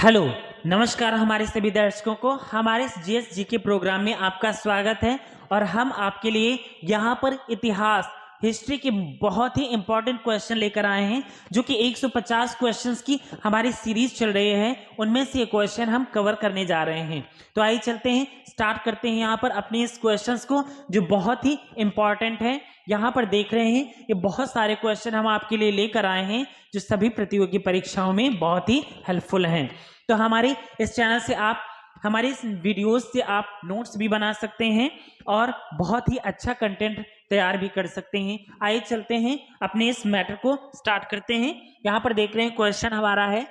Hello, नमस्कार हमारे सभी दर्शकों को हमारे जीएस जी के प्रोग्राम में आपका स्वागत है। और हम आपके लिए यहाँ पर इतिहास हिस्ट्री के बहुत ही इंपॉर्टेंट क्वेश्चन लेकर आए हैं, जो कि 150 क्वेश्चंस की हमारी सीरीज चल रही है। उनमें से ये क्वेश्चन हम कवर करने जा रहे हैं। तो आइए चलते हैं, स्टार्ट करते हैं यहाँ पर अपने इस क्वेश्चंस को, जो बहुत ही इंपॉर्टेंट है। यहाँ पर देख रहे हैं ये बहुत सारे क्वेश्चन हम आपके लिए लेकर आए हैं, जो सभी प्रतियोगी परीक्षाओं में बहुत ही हेल्पफुल हैं। तो हमारे इस चैनल से आप हमारे इस वीडियोस से आप नोट्स भी बना सकते हैं और बहुत ही अच्छा कंटेंट तैयार भी कर सकते हैं। आइए चलते हैं, अपने इस मैटर को स्टार्ट करते हैं। यहाँ पर देख रहे हैं क्वेश्चन हमारा है,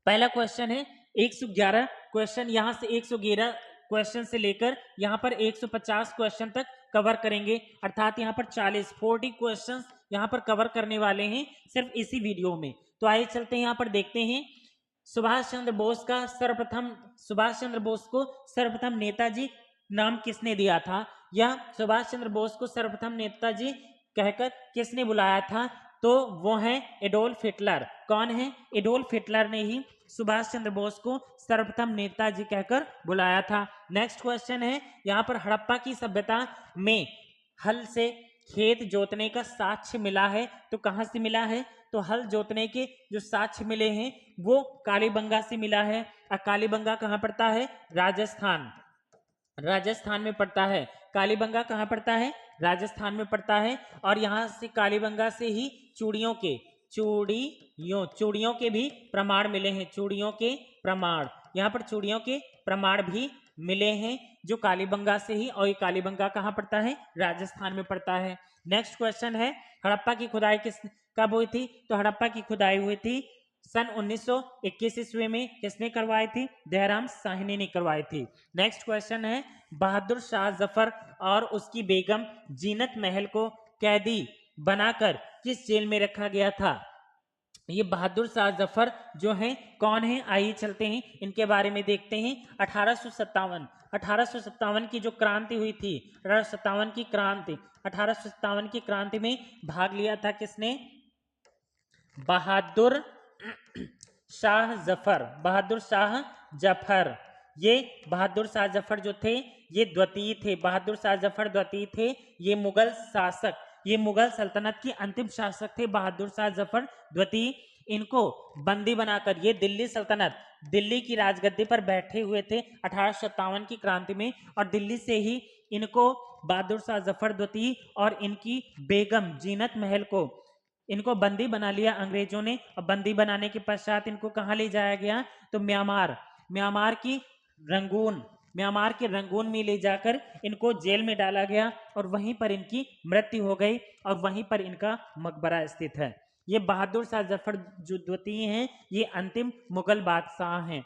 पहला क्वेश्चन है 111 क्वेश्चन। यहाँ से 111 क्वेश्चन से लेकर यहाँ पर 150 क्वेश्चन तक कवर करेंगे, अर्थात यहाँ पर 40 क्वेश्चंस यहाँ पर कवर करने वाले हैं सिर्फ इसी वीडियो में। तो आइए चलते हैं, यहाँ पर देखते हैं सुभाष चंद्र बोस को सर्वप्रथम नेताजी नाम किसने दिया था, या सुभाष चंद्र बोस को सर्वप्रथम नेताजी कहकर किसने बुलाया था? तो वो है एडोल्फ हिटलर। कौन है? एडोल्फ हिटलर ने ही सुभाष चंद्र बोस को सर्वप्रथम नेताजी कहकर बुलाया था। नेक्स्ट क्वेश्चन है, यहाँ पर हड़प्पा की सभ्यता में हल से खेत जोतने का साक्ष्य मिला है, तो कहाँ से मिला है? तो हल जोतने के जो साक्ष्य मिले हैं वो कालीबंगा से मिला है। और कालीबंगा कहाँ पड़ता है? राजस्थान, राजस्थान में पड़ता है। कालीबंगा कहाँ पड़ता है? राजस्थान में पड़ता है। और यहाँ से कालीबंगा से ही चूड़ियों के भी प्रमाण मिले हैं। चूड़ियों के प्रमाण, यहाँ पर चूड़ियों के प्रमाण भी मिले हैं जो कालीबंगा से ही, और ये कालीबंगा कहाँ पड़ता है? राजस्थान में पड़ता है। नेक्स्ट क्वेश्चन है, हड़प्पा की खुदाई कब हुई थी? तो हड़प्पा की खुदाई हुई थी सन 1921 ईस्वी में। किसने करवाई थी? दयाराम साहनी ने करवाई थी। नेक्स्ट क्वेश्चन है, बहादुर शाह जफर और उसकी बेगम जीनत महल को कैदी बनाकर किस जेल में रखा गया था? ये बहादुर शाह जफर जो हैं कौन है? आइए चलते हैं, इनके बारे में देखते हैं। 1857 की जो क्रांति हुई थी, 1857 की क्रांति में भाग लिया था किसने? बहादुर शाह जफर। बहादुर शाह जफर, ये बहादुर शाह जफर जो थे ये द्वितीय थे। बहादुर शाह जफर द्वितीय थे। ये मुगल शासक, ये मुगल सल्तनत के अंतिम शासक थे बहादुर शाह जफर द्वितीय। इनको बंदी बनाकर ये दिल्ली सल्तनत, दिल्ली की राजगद्दी पर बैठे हुए थे 1857 की क्रांति में। और दिल्ली से ही इनको बहादुर शाह जफर द्वितीय और इनकी बेगम जीनत महल को इनको बंदी बना लिया अंग्रेजों ने। और बंदी बनाने के पश्चात इनको कहाँ ले जाया गया? तो म्यांमार के रंगून में ले जाकर इनको जेल में डाला गया और वहीं पर इनकी मृत्यु हो गई और वहीं पर इनका मकबरा स्थित है। ये बहादुर शाह जफर जो द्वितीय हैं, ये अंतिम मुगल बादशाह हैं।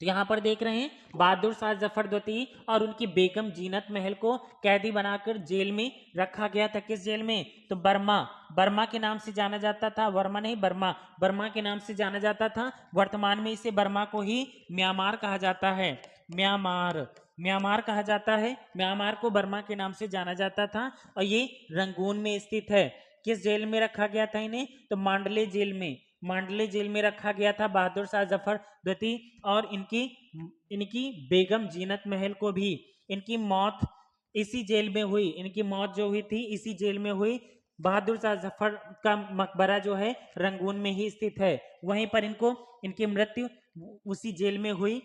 तो यहाँ पर देख रहे हैं, बहादुर शाह जफर द्वितीय और उनकी बेगम जीनत महल को कैदी बनाकर जेल में रखा गया था। किस जेल में? तो बर्मा के नाम से जाना जाता था। वर्मा नहीं, बर्मा के नाम से जाना जाता था। वर्तमान में इसे बर्मा को ही म्यांमार कहा जाता है। म्यांमार कहा जाता है। म्यांमार को बर्मा के नाम से जाना जाता था और ये रंगून में स्थित है। किस जेल में रखा गया था इन्हें? तो मांडले जेल में रखा गया था बहादुर शाह जफर द्वितीय। और इनकी बेगम जीनत महल को भी इनकी मौत इसी जेल में हुई। इनकी मौत जो हुई थी इसी जेल में हुई। बहादुर शाह जफर का मकबरा जो है रंगून में ही स्थित है। वहीं पर इनकी मृत्यु उसी जेल में हुई,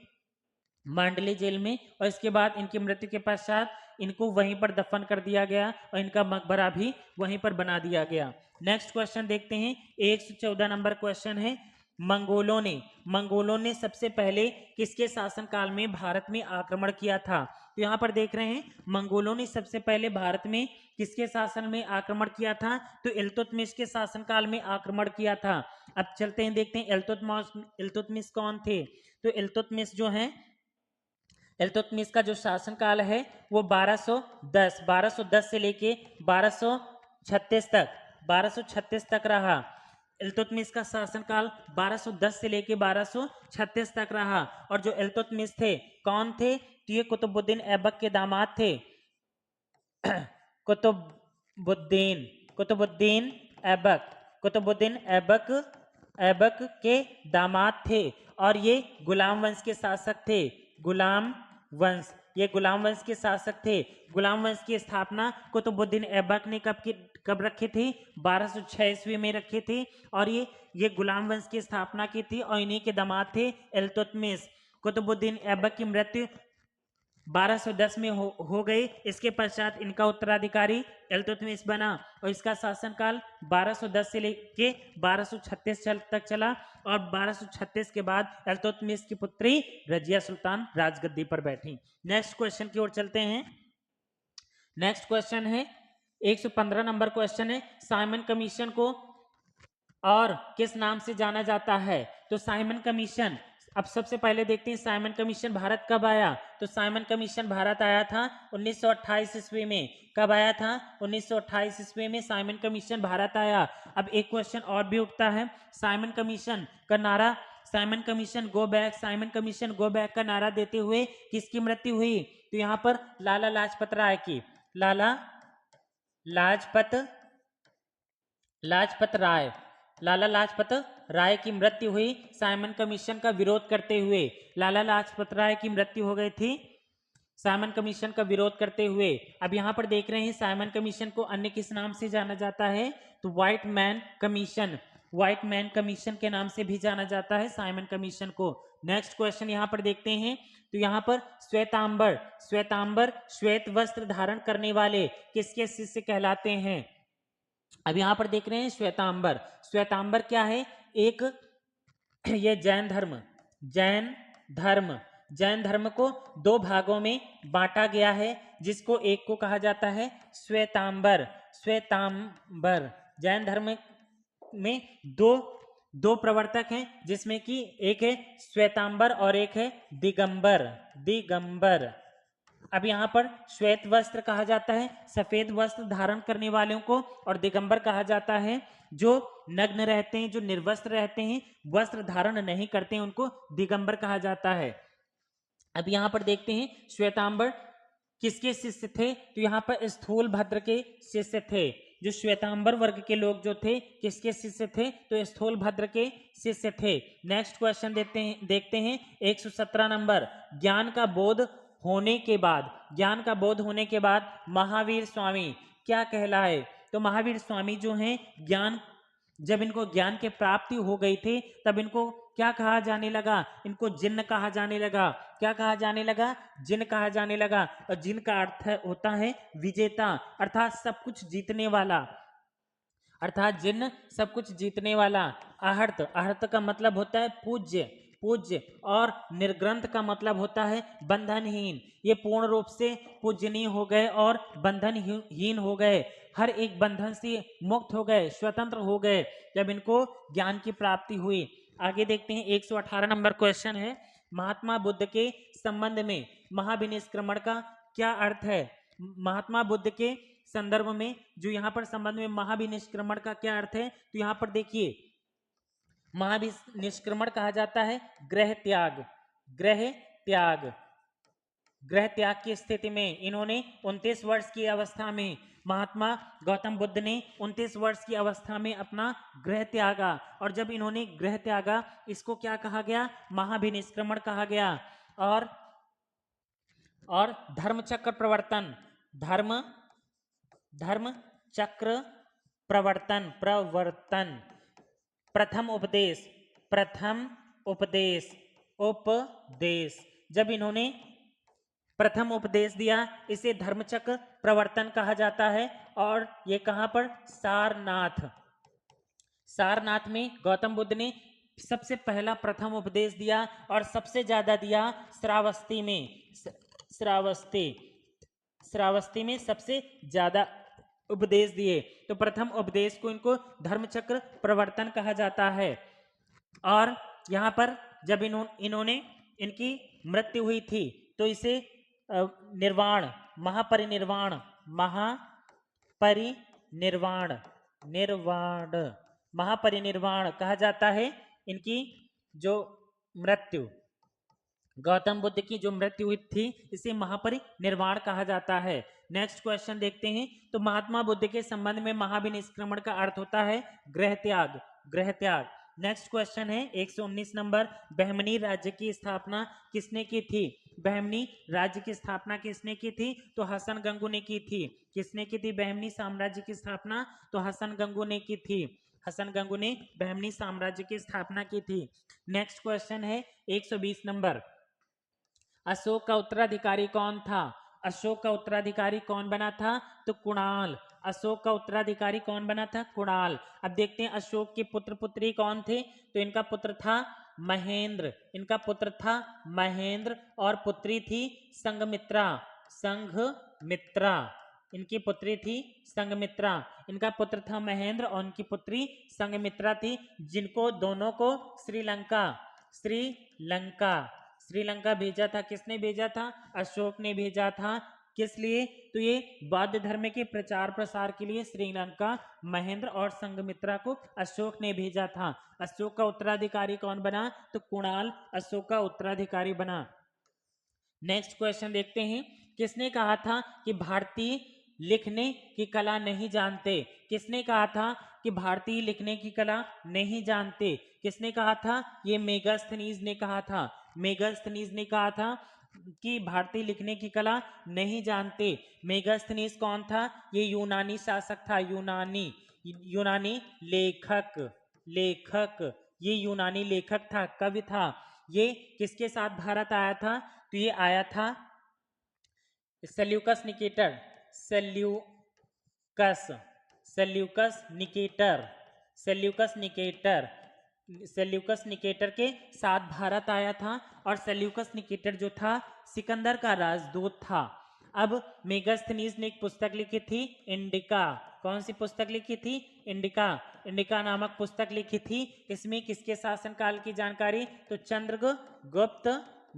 मांडले जेल में। और इसके बाद इनकी मृत्यु के पश्चात इनको वहीं पर दफन कर दिया गया और इनका मकबरा भी वहीं पर बना दिया गया। नेक्स्ट क्वेश्चन देखते हैं, 114 नंबर क्वेश्चन है, मंगोलों ने सबसे पहले किसके शासनकाल में भारत में आक्रमण किया था? तो यहाँ पर देख रहे हैं, मंगोलों ने सबसे पहले भारत में किसके शासन में आक्रमण किया था? तो इल्तुतमिश के शासनकाल में आक्रमण किया था। अब चलते हैं, देखते हैं इल्तुतमिश कौन थे। तो इल्तुतमिश का जो शासनकाल है वो 1210 से लेके 1236 तक रहा। इल्तुतमिश का शासनकाल 1210 से लेके 1236 तक रहा। और जो इल्तुतमिश थे कौन थे? तो ये कुतुबुद्दीन ऐबक के दामाद थे। कुतुबुद्दीन ऐबक ऐबक के दामाद थे और ये गुलाम वंश के शासक थे। गुलाम वंश, ये गुलाम वंश के शासक थे। गुलाम वंश की स्थापना कुतुबुद्दीन ऐबक ने कब रखी थी? 1206 ईस्वी में रखी थी। और ये गुलाम वंश की स्थापना की थी और इन्हीं के दामाद थे इल्तुतमिश। कुतुबुद्दीन ऐबक की मृत्यु 1210 में हो गई। इसके पश्चात इनका उत्तराधिकारी इल्तुतमिश बना और इसका शासनकाल 1210 से लेके 1236 तक चला। और 1236 के बाद इल्तुतमिश की पुत्री रजिया सुल्तान राजगद्दी पर बैठी। नेक्स्ट क्वेश्चन की ओर चलते हैं। नेक्स्ट क्वेश्चन है 115 नंबर क्वेश्चन है, साइमन कमीशन को और किस नाम से जाना जाता है? तो साइमन कमीशन, अब सबसे पहले देखते हैं साइमन कमीशन भारत कब आया। तो साइमन कमीशन भारत आया था 1928 ईस्वी में। कब आया था? 1928 ईस्वी में साइमन कमीशन भारत आया। अब एक क्वेश्चन और भी उठता है, साइमन कमीशन का नारा, Simon commission go back, Simon commission go back का नारा देते हुए किसकी मृत्यु हुई? तो यहाँ पर लाला लाजपत राय की, लाला लाजपत राय की मृत्यु हुई साइमन कमीशन का विरोध करते हुए। लाला लाजपत राय की मृत्यु हो गई थी साइमन कमीशन का विरोध करते हुए। अब यहाँ पर देख रहे हैं साइमन कमीशन को अन्य किस नाम से जाना जाता है? तो white man commission, white man commission के नाम से भी जाना जाता है साइमन कमीशन को। नेक्स्ट क्वेश्चन यहाँ पर देखते हैं। तो यहाँ पर श्वेतांबर, श्वेतांबर श्वेत वस्त्र धारण करने वाले किसके शिष्य कहलाते हैं? अब यहां पर देख रहे हैं श्वेतांबर, श्वेतांबर क्या है? एक ये जैन धर्म, जैन धर्म को दो भागों में बांटा गया है, जिसको एक को कहा जाता है श्वेतांबर। श्वेतांबर जैन धर्म में दो प्रवर्तक हैं, जिसमें कि एक है श्वेतांबर और एक है दिगंबर। अब यहाँ पर श्वेत वस्त्र कहा जाता है सफेद वस्त्र धारण करने वालों को, और दिगंबर कहा जाता है जो नग्न रहते हैं, जो निर्वस्त्र रहते हैं, वस्त्र धारण नहीं करते हैं, उनको दिगंबर कहा जाता है। अब यहाँ पर देखते हैं श्वेतांबर किसके शिष्य थे? तो यहाँ पर स्थूल भद्र के शिष्य थे। जो श्वेतांबर वर्ग के लोग जो थे किसके शिष्य थे? तो स्थूल भद्र के शिष्य थे। नेक्स्ट क्वेश्चन देखते हैं 117 नंबर, ज्ञान का बोध होने के बाद महावीर स्वामी क्या कहलाए? तो महावीर स्वामी जो हैं, जब इनको ज्ञान की प्राप्ति हो गई थी तब इनको क्या कहा जाने लगा? इनको जिन्न कहा जाने लगा। क्या कहा जाने लगा? जिन्न कहा जाने लगा। और जिन्न का अर्थ होता है विजेता, अर्थात सब कुछ जीतने वाला, अर्थात जिन्न सब कुछ जीतने वाला। आहर्त का मतलब होता है पूज्य, और निर्ग्रंथ का मतलब होता है बंधनहीन। ये पूर्ण रूप से पूजनीय हो गए और बंधनहीन हो गए, हर एक बंधन से मुक्त हो गए, स्वतंत्र हो गए जब इनको ज्ञान की प्राप्ति हुई। आगे देखते हैं 118 नंबर क्वेश्चन है, महात्मा बुद्ध के संबंध में महाविनिष्क्रमण का क्या अर्थ है? महात्मा बुद्ध के संदर्भ में जो यहाँ पर संबंध में महाविनिष्क्रमण का क्या अर्थ है? तो यहाँ पर देखिए, महाविनिष्क्रमण कहा जाता है गृह त्याग की स्थिति में। इन्होंने 29 वर्ष की अवस्था में, महात्मा गौतम बुद्ध ने 29 वर्ष की अवस्था में अपना गृह त्यागा, और जब इन्होंने गृह त्यागा इसको क्या कहा गया? महाविनिष्क्रमण कहा गया। और धर्म चक्र प्रवर्तन, प्रथम उपदेश, जब इन्होंने प्रथम उपदेश दिया इसे धर्मचक्र प्रवर्तन कहा जाता है। और ये कहां पर? सारनाथ में गौतम बुद्ध ने सबसे पहला प्रथम उपदेश दिया, और सबसे ज्यादा दिया श्रावस्ती में सबसे ज्यादा उपदेश दिए। तो प्रथम उपदेश को इनको धर्मचक्र प्रवर्तन कहा जाता है। और यहाँ पर जब इन्होंने इनकी मृत्यु हुई थी तो इसे महापरिनिर्वाण कहा जाता है। इनकी जो मृत्यु, गौतम बुद्ध की जो मृत्यु हुई थी, इसे महापरिनिर्वाण कहा जाता है। नेक्स्ट क्वेश्चन देखते हैं। तो महात्मा बुद्ध के संबंध में महाविनिष्क्रमण का अर्थ होता है गृह त्याग। नेक्स्ट क्वेश्चन है 119 नंबर, बहमनी राज्य की स्थापना किसने की थी? बहमनी राज्य की स्थापना किसने की थी? तो हसन गंगू ने की थी। किसने की थी बहमनी साम्राज्य की स्थापना? तो हसन गंगू ने की थी। हसन गंगू ने बहमनी साम्राज्य की स्थापना की थी। नेक्स्ट क्वेश्चन है 120 नंबर, अशोक का उत्तराधिकारी कौन था? अशोक का उत्तराधिकारी कौन बना था? तो कुणाल। अशोक का उत्तराधिकारी कौन बना था? कुणाल। अब देखते हैं अशोक के पुत्र पुत्री कौन थे? तो इनका पुत्र था महेंद्र, इनका पुत्र था महेंद्र, और पुत्री थी संघमित्रा। संघमित्रा इनकी पुत्री थी संघमित्रा। इनका पुत्र था महेंद्र और इनकी पुत्री संघमित्रा थी, जिनको दोनों को श्रीलंका श्रीलंका श्रीलंका भेजा था। किसने भेजा था? अशोक ने भेजा था। किस लिए? तो ये बौद्ध धर्म के प्रचार प्रसार के लिए श्रीलंका महेंद्र और संघमित्रा को अशोक ने भेजा था। अशोक का उत्तराधिकारी कौन बना? तो कुणाल अशोक का उत्तराधिकारी बना। नेक्स्ट क्वेश्चन देखते हैं, किसने कहा था कि भारतीय लिखने की कला नहीं जानते? किसने कहा था कि भारतीय लिखने की कला नहीं जानते? किसने कहा था? ये मेगास्थनीज ने कहा था। मेगास्थनीज ने कहा था कि भारतीय लिखने की कला नहीं जानते। मेगास्थनीज कौन था? ये यूनानी शासक था। यूनानी लेखक ये यूनानी लेखक था, कवि था। ये किसके साथ भारत आया था? तो ये आया था Seleucus Nicator Seleucus Seleucus Nicator Seleucus Nicator Seleucus Nicator के साथ भारत आया था। और सेल्यूकस निकेटर जो था सिकंदर का राजदूत था। अब मेगास्थनीज ने एक पुस्तक लिखी थी इंडिका। कौन सी पुस्तक लिखी थी? इंडिका। इंडिका नामक पुस्तक लिखी थी। इसमें किसके शासनकाल की जानकारी? तो चंद्रगुप्त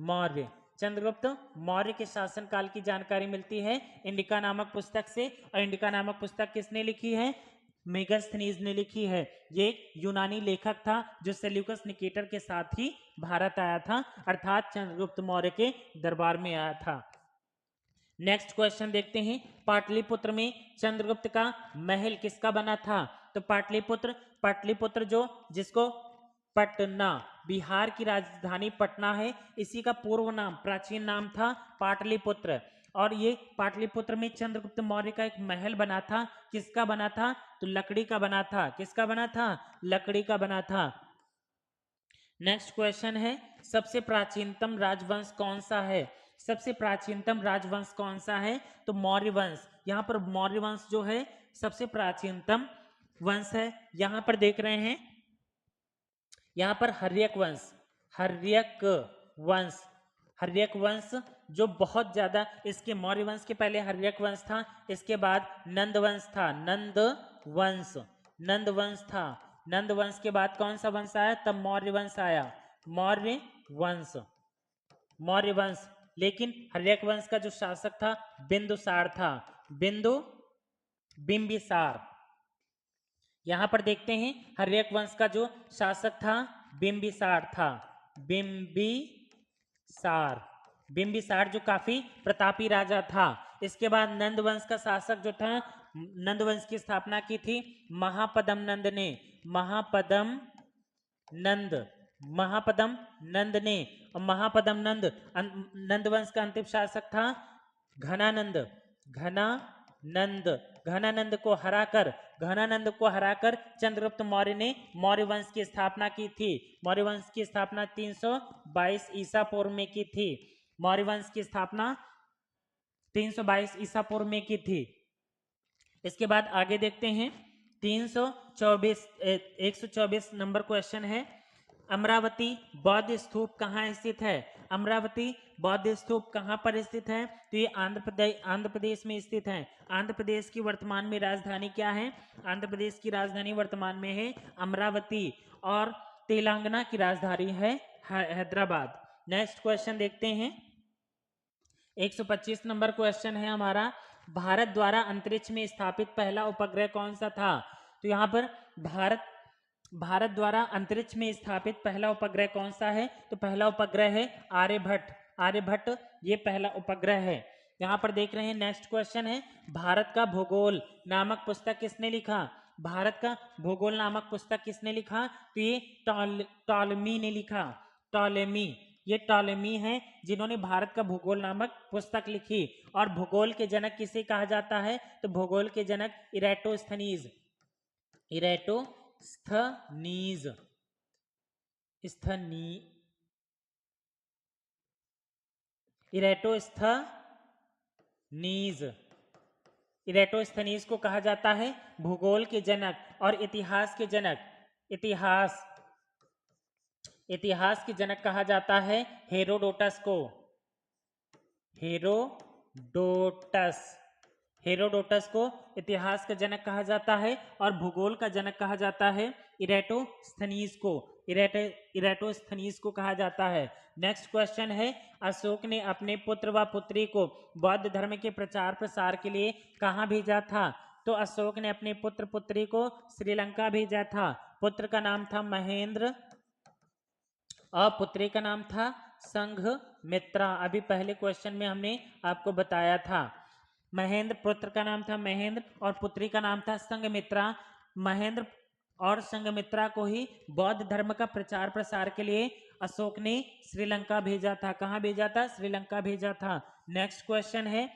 मौर्य। चंद्रगुप्त मौर्य के शासनकाल की जानकारी मिलती है इंडिका नामक पुस्तक से। और इंडिका नामक पुस्तक किसने लिखी है? मेगास्थनीज ने लिखी है। ये एक यूनानी लेखक था जो सेल्यूकस निकेटर के साथ ही भारत आया था, अर्थात चंद्रगुप्त मौर्य के दरबार में आया था। नेक्स्ट क्वेश्चन देखते हैं, पाटलिपुत्र में चंद्रगुप्त का महल किसका बना था? तो पाटलिपुत्र जो जिसको पटना, बिहार की राजधानी पटना है, इसी का पूर्व नाम प्राचीन नाम था पाटलिपुत्र। और ये पाटलिपुत्र में चंद्रगुप्त मौर्य का एक महल बना था। किसका बना था? तो लकड़ी का बना था। किसका बना था? लकड़ी का बना था। नेक्स्ट क्वेश्चन है, सबसे प्राचीनतम राजवंश कौन सा है? सबसे प्राचीनतम राजवंश कौन सा है? तो मौर्य वंश। यहाँ पर मौर्य वंश जो है सबसे प्राचीनतम वंश है। यहाँ पर देख रहे हैं, यहाँ पर हर्यक वंश जो बहुत ज्यादा, इसके मौर्य वंश के पहले हर्यक वंश था, इसके बाद नंद वंश था। नंद वंश था। नंद वंश के बाद कौन सा वंश आया? तब मौर्य वंश आया। मौर्य वंश। लेकिन हर्यक वंश का जो शासक था बिंदुसार था। बिंबिसार। यहां पर देखते हैं हर्यक वंश का जो शासक था बिंबिसार था। बिंबिसार जो काफी प्रतापी राजा था। इसके बाद नंद वंश का शासक जो था, नंद वंश की स्थापना की थी महापदम नंद ने। महापदम नंद ने। और महापदम नंद वंश का अंतिम शासक था घनानंद को हराकर चंद्रगुप्त मौर्य ने मौर्य वंश की स्थापना की थी। मौर्य वंश की स्थापना 322 ईसा पूर्व में की थी। मौर्य वंश की स्थापना 322 ईसा पूर्व में की थी। इसके बाद आगे देखते हैं 124 नंबर क्वेश्चन है, अमरावती बौद्ध स्तूप कहाँ स्थित है? अमरावती बौद्ध स्तूप कहाँ पर स्थित है? तो ये आंध्र प्रदेश में स्थित है। आंध्र प्रदेश की वर्तमान में राजधानी क्या है? आंध्र प्रदेश की राजधानी वर्तमान में है अमरावती। और तेलंगाना की राजधानी है हैदराबाद। नेक्स्ट क्वेश्चन देखते हैं, 125 नंबर क्वेश्चन है हमारा, भारत द्वारा अंतरिक्ष में स्थापित पहला उपग्रह कौन सा था? तो यहाँ पर भारत द्वारा अंतरिक्ष में स्थापित पहला उपग्रह कौन सा है? तो पहला उपग्रह है आर्यभट्ट ये पहला उपग्रह है। यहाँ पर देख रहे हैं नेक्स्ट क्वेश्चन है, भारत का भूगोल नामक पुस्तक किसने लिखा? भारत का भूगोल नामक पुस्तक किसने लिखा? तो ये टॉलमी ने लिखा। टॉलेमी, ये टॉलेमी है जिन्होंने भारत का भूगोल नामक पुस्तक लिखी। और भूगोल के जनक किसे कहा जाता है? तो भूगोल के जनक इरेटोस्थनीज। इरेटोस्थनीज, स्थनी इरेटोस्थनीज, इरेटोस्थनीज को कहा जाता है भूगोल के जनक। और इतिहास के जनक, इतिहास के जनक कहा जाता है हेरोडोटस को। हेरोडोटस को इतिहास का जनक कहा जाता है। और भूगोल का जनक कहा जाता है इरेटोस्थनीज को। इरेटोस्थनीज को कहा जाता है। नेक्स्ट क्वेश्चन है, अशोक ने अपने पुत्र व पुत्री को बौद्ध धर्म के प्रचार प्रसार के लिए कहाँ भेजा था? तो अशोक ने अपने पुत्र पुत्री को श्रीलंका भेजा था। पुत्र का नाम था महेंद्र और पुत्री का नाम था संघमित्रा। अभी पहले क्वेश्चन में हमने आपको बताया था। महेंद्र, पुत्र का नाम था महेंद्र और पुत्री का नाम था संघमित्रा। महेंद्र और संघमित्रा को ही बौद्ध धर्म का प्रचार प्रसार के लिए अशोक ने श्रीलंका भेजा था। कहाँ भेजा था? श्रीलंका भेजा था। नेक्स्ट क्वेश्चन है,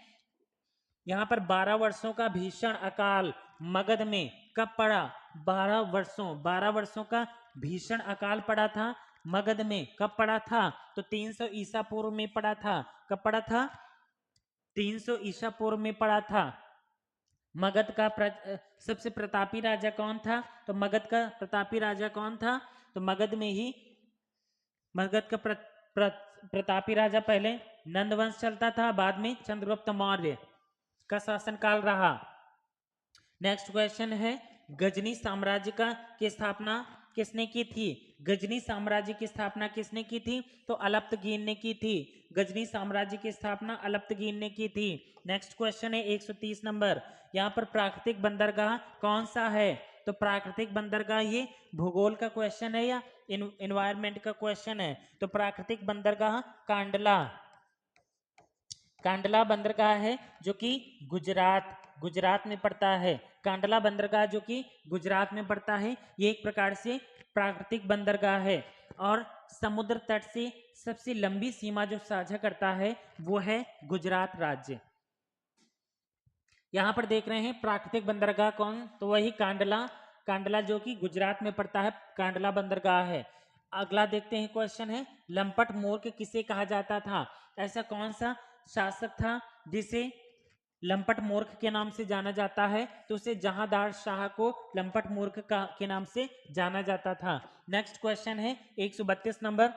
यहाँ पर 12 वर्षों का भीषण अकाल मगध में कब पड़ा? 12 वर्षों का भीषण अकाल पड़ा था मगध में। कब पड़ा था? तो 300 ईसा पूर्व में पड़ा था। कब पड़ा था? 300 ईसा पूर्व में पड़ा था। मगध का सबसे प्रतापी राजा कौन था? तो मगध का प्रतापी राजा कौन था? तो मगध में ही मगध का प्रतापी राजा पहले नंदवंश चलता था, बाद में चंद्रगुप्त मौर्य का शासनकाल रहा। नेक्स्ट क्वेश्चन है, गजनी साम्राज्य की स्थापना किसने की थी? गजनी साम्राज्य की स्थापना किसने की थी? तो अलप्तगीन ने की थी। गजनी साम्राज्य की स्थापना अलप्तगीन ने की थी। नेक्स्ट क्वेश्चन है 130 नंबर, यहाँ पर प्राकृतिक बंदरगाह कौन सा है? तो प्राकृतिक बंदरगाह, ये भूगोल का क्वेश्चन है या इन्वायरमेंट का क्वेश्चन है? तो प्राकृतिक बंदरगाह कांडला बंदरगाह है जो कि गुजरात में पड़ता है। कांडला बंदरगाह जो कि गुजरात में पड़ता है, ये एक प्रकार से प्राकृतिक बंदरगाह है। और समुद्र तट से सबसे लंबी सीमा जो साझा करता है वो है गुजरात राज्य। यहाँ पर देख रहे हैं प्राकृतिक बंदरगाह कौन? तो वही कांडला जो कि गुजरात में पड़ता है, कांडला बंदरगाह है। अगला देखते हैं क्वेश्चन है, लंपट मूर्ख किसे कहा जाता था? ऐसा कौन सा शासक था जिसे लंपट मूर्ख के नाम से जाना जाता है? तो उसे जहांदार शाह को लंपट मूर्ख के नाम से जाना जाता था। नेक्स्ट क्वेश्चन है 132 नंबर,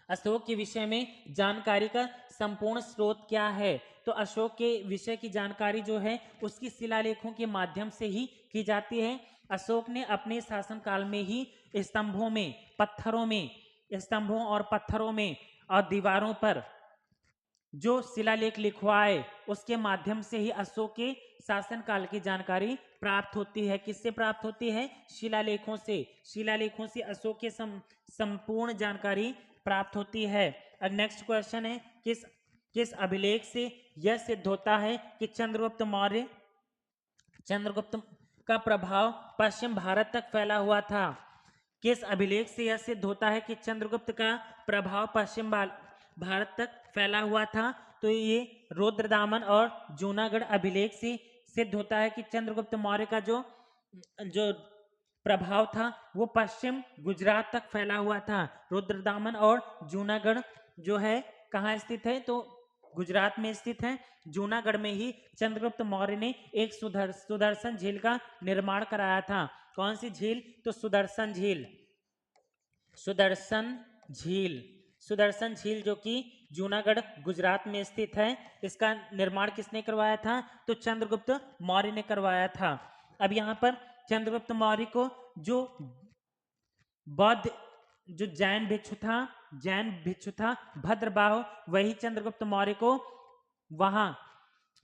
अशोक के विषय में जानकारी का संपूर्ण स्रोत क्या है? तो अशोक के विषय की जानकारी जो है उसकी शिलालेखों के माध्यम से ही की जाती है। अशोक ने अपने शासनकाल में ही स्तंभों और पत्थरों में और दीवारों पर जो शिलालेख लिखवाए, उसके माध्यम से ही अशोक के शासनकाल की जानकारी प्राप्त होती है। किससे प्राप्त होती है? शिलालेखों से अशोक के संपूर्ण जानकारी प्राप्त होती है। अब नेक्स्ट क्वेश्चन है, किस अभिलेख से यह सिद्ध होता है कि चंद्रगुप्त का प्रभाव पश्चिम भारत तक फैला हुआ था? किस अभिलेख से यह सिद्ध होता है कि चंद्रगुप्त का प्रभाव पश्चिम भारत तक फैला हुआ था? तो ये रुद्रदामन और जूनागढ़ अभिलेख से सिद्ध होता है कि चंद्रगुप्त मौर्य का जो प्रभाव था वो पश्चिम गुजरात तक फैला हुआ था। रुद्रदामन और जूनागढ़ जो है कहाँ स्थित है? तो गुजरात में स्थित है। जूनागढ़ में ही चंद्रगुप्त मौर्य ने एक सुदर्शन झील का निर्माण कराया था। कौन सी झील? तो सुदर्शन झील जो कि जूनागढ़ गुजरात में स्थित है। इसका निर्माण किसने करवाया था? तो चंद्रगुप्त मौर्य ने करवाया था। अब यहाँ पर चंद्रगुप्त मौर्य को जो जैन भिक्षु था भद्रबाहु, वही चंद्रगुप्त मौर्य को वहां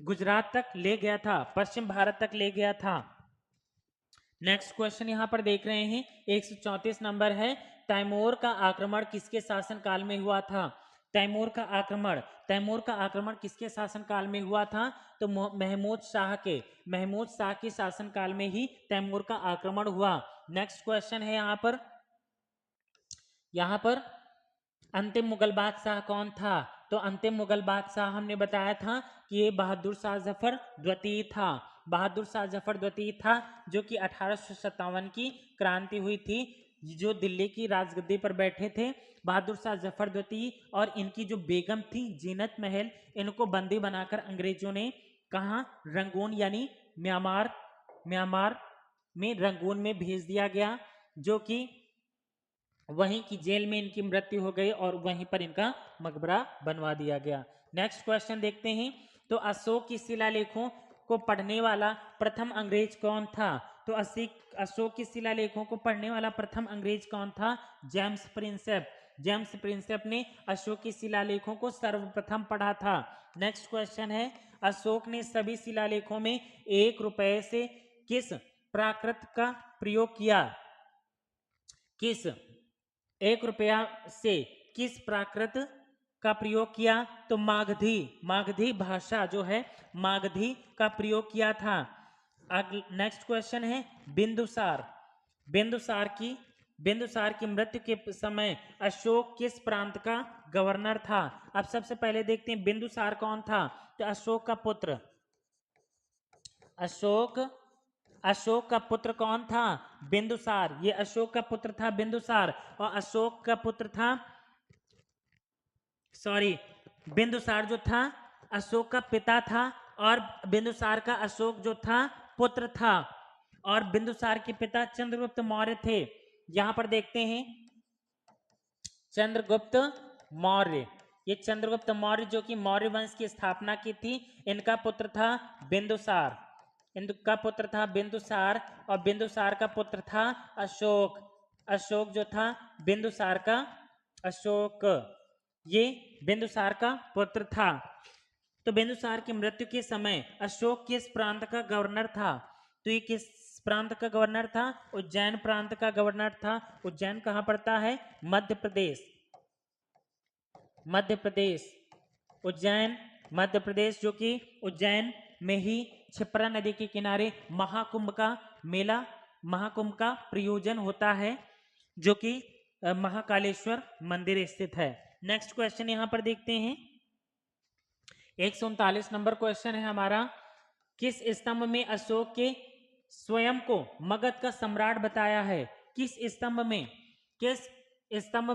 गुजरात तक ले गया था, पश्चिम भारत तक ले गया था। नेक्स्ट क्वेश्चन यहां पर देख रहे हैं 134 नंबर है, तैमूर का आक्रमण किसके शासनकाल में हुआ था? तैमूर का आक्रमण, तैमूर का आक्रमण किसके शासनकाल में हुआ था? तो महमूद शाह के शासनकाल में ही तैमूर का आक्रमण हुआ। नेक्स्ट क्वेश्चन है यहाँ पर अंतिम मुगल बादशाह कौन था? तो अंतिम मुगल बादशाह हमने बताया था कि ये बहादुर शाह जफर द्वितीय था। बहादुर शाह जफर द्वितीय था, जो कि 1857 की क्रांति हुई थी, जो दिल्ली की राजगद्दी पर बैठे थे बहादुर शाह जफर द्वितीय, और इनकी जो बेगम थी जीनत महल, इनको बंदी बनाकर अंग्रेजों ने कहाँ? रंगून यानी म्यांमार में रंगून में भेज दिया गया, जो कि वहीं की जेल में इनकी मृत्यु हो गई और वहीं पर इनका मकबरा बनवा दिया गया। नेक्स्ट क्वेश्चन देखते हैं। तो अशोक की शिलालेखों को पढ़ने वाला प्रथम अंग्रेज कौन था? तो अशोक की शिलालेखों को पढ़ने वाला प्रथम अंग्रेज कौन था? James Prinsep. जेम्स प्रिंसेप ने अशोक की शिलालेखों को सर्वप्रथम पढ़ा था। नेक्स्ट क्वेश्चन है, अशोक ने सभी शिलालेखों में 1 रुपए से किस प्राकृत का प्रयोग किया? किस 1 रुपया से किस प्राकृत का प्रयोग किया? तो मागधी भाषा जो है मागधी का प्रयोग किया था। नेक्स्ट क्वेश्चन है, बिंदुसार की मृत्यु के समय अशोक किस प्रांत का गवर्नर था? अब सबसे पहले देखते हैं बिंदुसार कौन था। तो अशोक का पुत्र, अशोक का पुत्र कौन था? बिंदुसार। ये अशोक का पुत्र था बिंदुसार, और अशोक का पुत्र था, बिंदुसार जो था अशोक का पिता था, और बिंदुसार का अशोक जो था पुत्र था, और बिंदुसार के पिता चंद्रगुप्त मौर्य थे। यहां पर देखते हैं चंद्रगुप्त मौर्य, ये चंद्रगुप्त मौर्य जो कि मौर्य वंश की स्थापना की थी, इनका पुत्र था बिंदुसार। इनका पुत्र था बिंदुसार, और बिंदुसार का पुत्र था अशोक। अशोक जो था बिंदुसार का, अशोक ये बिंदुसार का पुत्र था। तो बिंदुसार की मृत्यु के समय अशोक किस प्रांत का गवर्नर था? तो ये किस प्रांत का गवर्नर था? उज्जैन प्रांत का गवर्नर था। उज्जैन कहाँ पड़ता है? मध्य प्रदेश। उज्जैन मध्य प्रदेश, जो कि उज्जैन में ही क्षिप्रा नदी के किनारे महाकुंभ का प्रयोजन होता है, जो कि महाकालेश्वर मंदिर स्थित है। नेक्स्ट क्वेश्चन यहां पर देखते हैं, 139 नंबर क्वेश्चन है हमारा। किस स्तंभ में अशोक के स्वयं को मगध का सम्राट बताया है? किस स्तंभ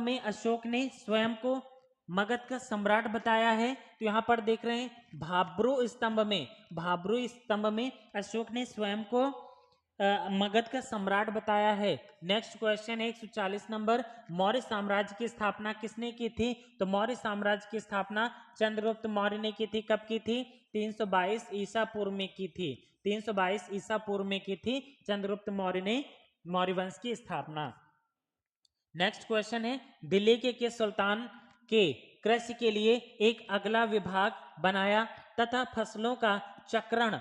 में अशोक ने स्वयं को मगध का सम्राट बताया है? तो यहां पर देख रहे हैं भाब्रू स्तंभ में अशोक ने स्वयं को मगध का सम्राट बताया है। नेक्स्ट क्वेश्चन है 140 नंबर, मौर्य साम्राज्य की स्थापना किसने की थी? तो मौर्य साम्राज्य की स्थापना चंद्रगुप्त मौर्य ने की थी। कब की थी? 322 ईसा पूर्व में की थी। 322 ईसा पूर्व में की थी चंद्रगुप्त मौर्य ने मौर्य वंश की स्थापना। नेक्स्ट क्वेश्चन है, दिल्ली के सुल्तान के कृषि के लिए एक अगला विभाग बनाया तथा फसलों का चक्रण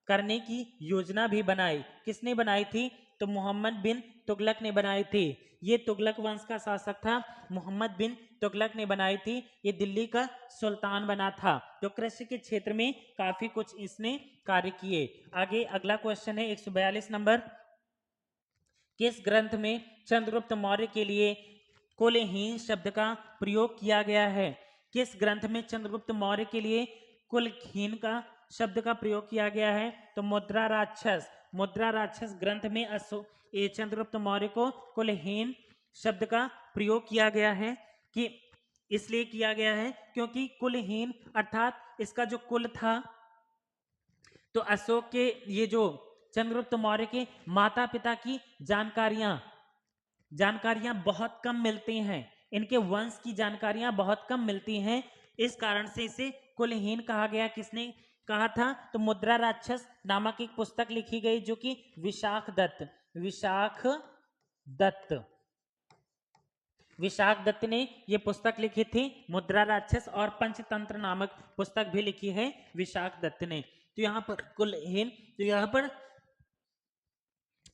करने की योजना भी बनाई। किसने बनाई थी? तो मोहम्मद बिन तुगलक ने बनाई थी। ये तुगलक वंश का शासक था, मोहम्मद बिन तुगलक ने बनाई थी। ये दिल्ली का सुल्तान बना था, जो कृषि के क्षेत्र में काफी कुछ इसने कार्य किए। आगे अगला क्वेश्चन है 142 नंबर, किस ग्रंथ में चंद्रगुप्त मौर्य के लिए कुलहीन शब्द का प्रयोग किया गया है? किस ग्रंथ में चंद्रगुप्त मौर्य के लिए कुलहीन का शब्द का प्रयोग किया गया है? तो मुद्रा राक्षस ग्रंथ में चंद्रगुप्त मौर्य को कुलहीन शब्द का प्रयोग किया गया है। कि इसलिए किया गया है क्योंकि कुलहीन अर्थात इसका जो कुल था, तो अशोक के ये जो चंद्रगुप्त मौर्य के माता पिता की जानकारियां बहुत कम मिलती हैं, इनके वंश की जानकारियां बहुत कम मिलती हैं, इस कारण से इसे कुलहीन कहा गया। किसने कहा था? तो मुद्रा राक्षस नामक एक पुस्तक लिखी गई, जो कि विशाख दत्त ने ये पुस्तक लिखी थी, मुद्रा राक्षस, और पंचतंत्र नामक पुस्तक भी लिखी है विशाख दत्त ने। तो यहां पर कुलहीन, तो यहां पर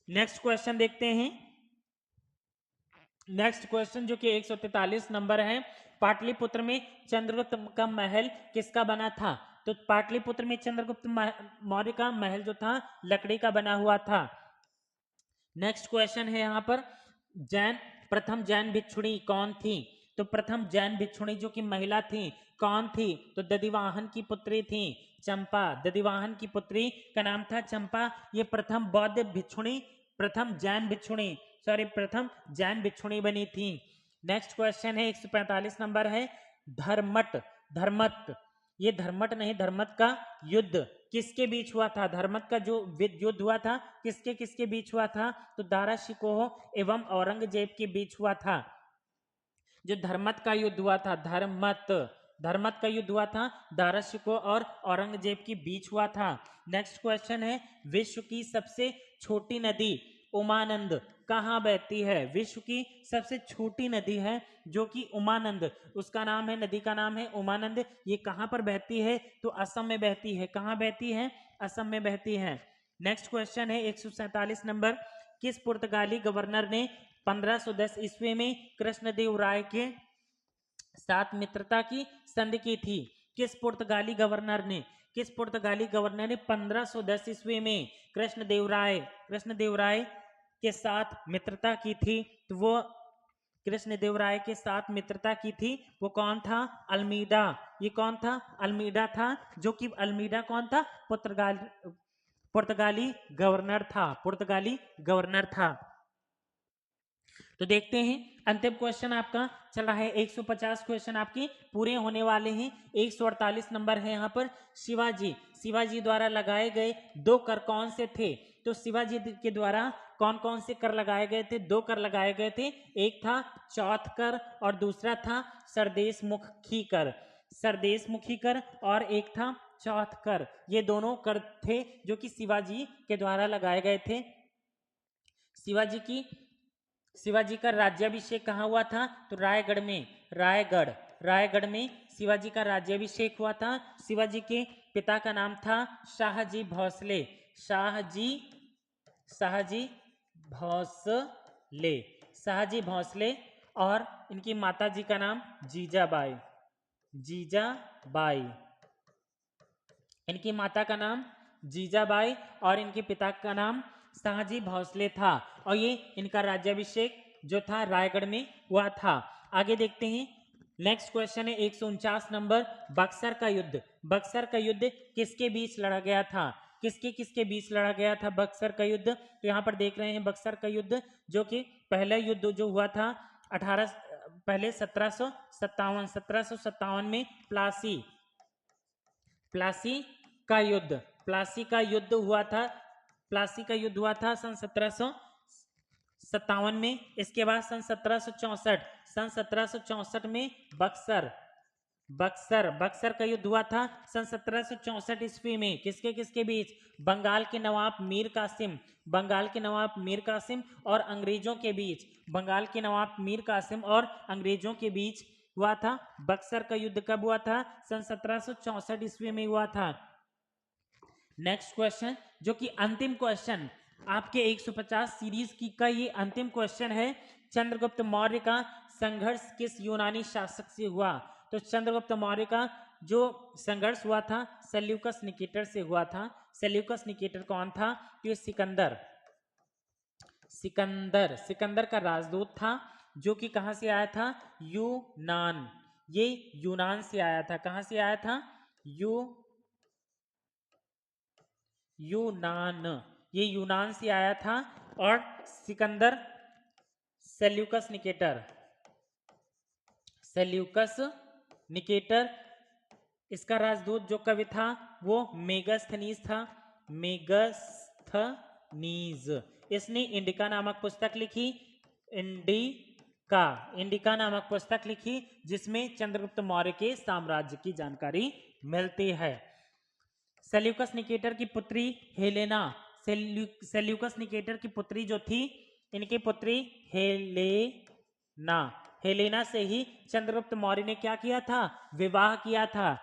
नेक्स्ट क्वेश्चन देखते हैं, नेक्स्ट क्वेश्चन जो कि 143 नंबर है, पाटलिपुत्र में चंद्रगुप्त का महल किसका बना था? तो पाटलिपुत्र में चंद्रगुप्त मौर्य का महल जो था लकड़ी का बना हुआ था। नेक्स्ट क्वेश्चन है यहाँ पर, प्रथम जैन भिक्षुणी कौन थी? तो प्रथम जैन भिक्षुणी जो कि महिला थी कौन थी? तो दधिवाहन की पुत्री थी चंपा। दधिवाहन की पुत्री का नाम था चंपा। ये प्रथम बौद्ध भिक्षुणी, प्रथम जैन भिक्षुणी, सॉरी प्रथम जैन भिक्षुणी बनी थी। नेक्स्ट क्वेश्चन है 145 नंबर है, धर्मट, धर्मत, ये धर्मट नहीं, धर्मत का युद्ध किसके बीच हुआ था? धर्मत का जो युद्ध हुआ था किसके किसके बीच हुआ था? तो दारा शिकोह एवं औरंगजेब के बीच हुआ था। जो धर्मत का युद्ध हुआ था, धर्मत, धर्मत का युद्ध हुआ था दारा शिकोह और औरंगजेब के बीच हुआ था। नेक्स्ट क्वेश्चन है, विश्व की सबसे छोटी नदी उमानंद कहाँ बहती है? विश्व की सबसे छोटी नदी है जो कि उमानंद, उसका नाम है, नदी का नाम है उमानंद। ये कहाँ पर बहती है? तो असम में बहती है। कहाँ बहती है? असम में बहती है। नेक्स्ट क्वेश्चन है 147 नंबर, किस पुर्तगाली गवर्नर ने 1510 ईस्वी में कृष्णदेव राय के साथ मित्रता की संधि की थी? किस पुर्तगाली गवर्नर ने, किस पुर्तगाली गवर्नर ने 1510 ईस्वी में कृष्णदेव राय के साथ मित्रता की थी? तो वो कृष्णदेव राय के साथ मित्रता की थी, वो कौन था? अल्मीडा। ये कौन था? अल्मीडा था, जो कि अल्मीडा कौन था? पुर्तगाली गवर्नर था, पुर्तगाली गवर्नर था। तो देखते हैं अंतिम क्वेश्चन आपका चला है, 150 क्वेश्चन आपके पूरे होने वाले हैं। 148 नंबर है यहाँ पर, शिवाजी द्वारा लगाए गए 2 कर कौन से थे? तो शिवाजी के द्वारा कौन कौन से कर लगाए गए थे? 2 कर लगाए गए थे, एक था चौथ कर और दूसरा था सरदेशमुखी कर, सरदेशमुखी कर, और एक था चौथ कर। ये दोनों कर थे जो कि शिवाजी के द्वारा लगाए गए थे। शिवाजी का राज्याभिषेक कहाँ हुआ था? तो रायगढ़ में, रायगढ़ में शिवाजी का राज्याभिषेक हुआ था। शिवाजी के पिता का नाम था शाहजी भोसले, शाहजी भोसले, शाहजी भोसले, और इनकी माता जी का नाम जीजाबाई, इनकी माता का नाम जीजाबाई और इनके पिता का नाम शाहजी भोसले था। और ये इनका राज्याभिषेक जो था रायगढ़ में हुआ था। आगे देखते हैं, नेक्स्ट क्वेश्चन है 149 नंबर, बक्सर का युद्ध किसके बीच लड़ा गया था? किसके किसके बीच लड़ा गया था बक्सर का युद्ध? तो यहाँ पर देख रहे हैं बक्सर का युद्ध, जो कि पहला युद्ध जो हुआ था 1757 में प्लासी प्लासी का युद्ध हुआ था, प्लासी का युद्ध हुआ था सन 1757 में। इसके बाद सन 1764 में बक्सर का युद्ध हुआ था सन 1764 ईस्वी में। किसके किसके बीच? बंगाल के नवाब मीर कासिम और अंग्रेजों के बीच, बंगाल के नवाब मीर कासिम और अंग्रेजों के बीच हुआ था। बक्सर का युद्ध कब हुआ था? सन 1764 ईस्वी में हुआ था। नेक्स्ट क्वेश्चन, जो कि अंतिम क्वेश्चन आपके 150 सीरीज की का ये अंतिम क्वेश्चन है, चंद्रगुप्त मौर्य का संघर्ष किस यूनानी शासक से हुआ? तो चंद्रगुप्त मौर्य का जो संघर्ष हुआ था सेल्यूकस निकेटर से हुआ था। सेल्यूकस निकेटर कौन था? ये सिकंदर का राजदूत था, जो कि कहां से आया था? यूनान, ये यूनान से आया था। कहां से आया था? यूनान, ये यूनान से आया था। और सिकंदर सेल्यूकस निकेटर इसका राजदूत जो कवि था वो मेगास्थनीज था, इसने इंडिका नामक पुस्तक लिखी, इंडिका नामक पुस्तक लिखी, जिसमें चंद्रगुप्त मौर्य के साम्राज्य की जानकारी मिलती है। सेल्यूकस निकेटर की पुत्री हेलेना, सेल्यूकस निकेटर की पुत्री जो थी, इनकी पुत्री हेलेना से ही चंद्रगुप्त मौर्य ने क्या किया था? विवाह किया था।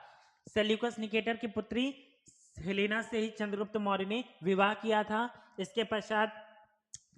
सेल्यूकस निकेटर की पुत्री हेलेना से ही चंद्रगुप्त मौर्य ने विवाह किया था। इसके पश्चात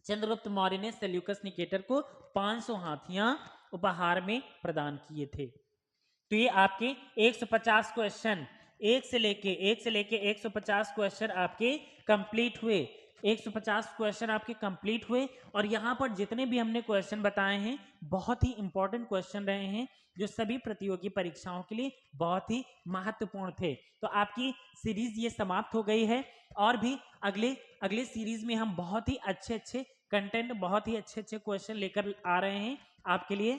चंद्रगुप्त मौर्य ने सेल्यूकस निकेटर को 500 हाथियां उपहार में प्रदान किए थे। तो ये आपके 150 क्वेश्चन एक से लेके 150 क्वेश्चन आपके कंप्लीट हुए। 150 क्वेश्चन आपके कंप्लीट हुए और यहाँ पर जितने भी हमने क्वेश्चन बताए हैं बहुत ही इंपॉर्टेंट क्वेश्चन रहे हैं जो सभी प्रतियोगी परीक्षाओं के लिए बहुत ही महत्वपूर्ण थे। तो आपकी सीरीज ये समाप्त हो गई है और भी अगले अगले सीरीज में हम बहुत ही अच्छे कंटेंट, बहुत ही अच्छे क्वेश्चन लेकर आ रहे हैं आपके लिए।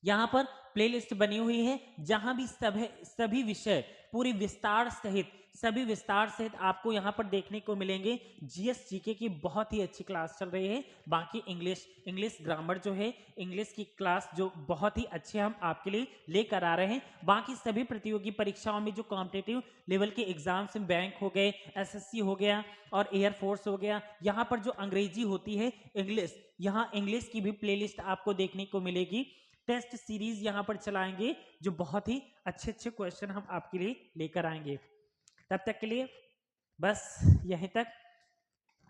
यहाँ पर प्लेलिस्ट बनी हुई है जहां भी सभी विषय पूरी विस्तार सहित आपको यहाँ पर देखने को मिलेंगे। जीएस जीके की बहुत ही अच्छी क्लास चल रही है। बाकी इंग्लिश ग्रामर जो है, इंग्लिश की क्लास जो बहुत ही अच्छे हम आपके लिए लेकर आ रहे हैं। बाकी सभी प्रतियोगी परीक्षाओं में जो कॉम्पिटिटिव लेवल के एग्जाम्स में बैंक हो गए, एसएससी हो गया और एयरफोर्स हो गया, यहाँ पर जो अंग्रेजी होती है इंग्लिश, यहाँ इंग्लिश की भी प्लेलिस्ट आपको देखने को मिलेगी। टेस्ट सीरीज यहाँ पर चलाएंगे जो बहुत ही अच्छे क्वेश्चन हम आपके लिए लेकर आएंगे। तब तक के लिए बस यहीं तक।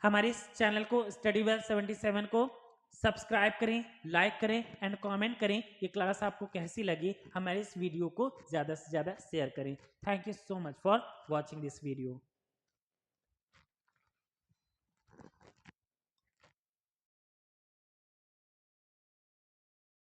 हमारे इस चैनल को स्टडी वेल 77 को सब्सक्राइब करें, लाइक करें एंड कमेंट करें ये क्लास आपको कैसी लगी। हमारे इस वीडियो को ज़्यादा से ज़्यादा शेयर करें। Thank you so much for watching this video.